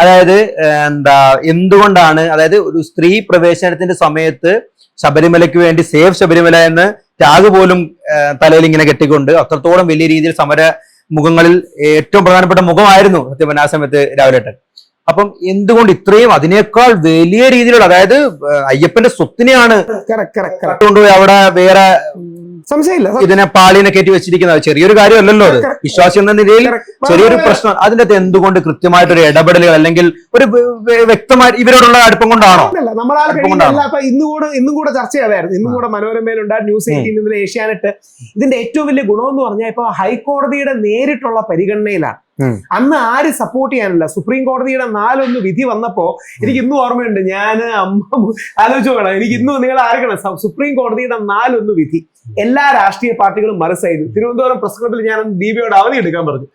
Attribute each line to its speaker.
Speaker 1: അതായത് എന്തുകൊണ്ടാണ്, അതായത് ഒരു സ്ത്രീ പ്രവേശനത്തിന്റെ സമയത്ത് ശബരിമലയ്ക്ക് വേണ്ടി സേവ് ശബരിമല എന്ന് ടാഗ് പോലും തലയിൽ ഇങ്ങനെ കെട്ടിക്കൊണ്ട് അത്രത്തോളം വലിയ രീതിയിൽ സമര മുഖങ്ങളിൽ ഏറ്റവും പ്രധാനപ്പെട്ട മുഖമായിരുന്നു സത്യം പറഞ്ഞാൽ ആ സമയത്ത് രാവിലേട്ടൻ. അപ്പം എന്തുകൊണ്ട് ഇത്രയും അതിനേക്കാൾ വലിയ രീതിയിലുള്ള, അതായത് അയ്യപ്പന്റെ സ്വത്തിനെയാണ് കൊണ്ടുപോയി അവിടെ വേറെ
Speaker 2: സംശയമില്ല
Speaker 1: ഇതിനെ പാളിനെ കയറ്റി വെച്ചിരിക്കുന്നത്. ചെറിയൊരു കാര്യമല്ലല്ലോ അത്. വിശ്വാസി എന്ന നിലയിൽ ചെറിയൊരു പ്രശ്നം. അതിന്റെ അകത്ത് എന്തുകൊണ്ട് കൃത്യമായിട്ടൊരു ഇടപെടലുകൾ അല്ലെങ്കിൽ ഒരു വ്യക്തമായി ഇവരോടുള്ള അടുപ്പം കൊണ്ടാണോ?
Speaker 2: ഇന്നും കൂടെ ചർച്ച ചെയ്യാമായിരുന്നു. ഇന്നും കൂടെ മനോരമയിലുണ്ടായിരുന്നു, ന്യൂസ് 18 ഏഷ്യാനെറ്റ്. ഇതിന്റെ ഏറ്റവും വലിയ ഗുണമെന്ന് പറഞ്ഞാൽ ഇപ്പൊ ഹൈക്കോടതിയുടെ നേരിട്ടുള്ള പരിഗണനയിലാണ്. അന്ന് ആര് സപ്പോർട്ട് ചെയ്യാനില്ല. സുപ്രീം കോടതിയുടെ 4-1 വിധി വന്നപ്പോ എനിക്ക് ഇന്നും ഓർമ്മയുണ്ട്. ഞാൻ ആലോചിച്ചു വേണം, എനിക്ക് ഇന്നും നിങ്ങൾ ആർക്കണം, സുപ്രീം കോടതിയുടെ 4-1 വിധി എല്ലാ രാഷ്ട്രീയ പാർട്ടികളും മറുസൈഡ്. തിരുവനന്തപുരം പ്രസ് ക്ലബ്ബിൽ ഞാൻ ദീപയോട് അവധി എടുക്കാൻ പറഞ്ഞു.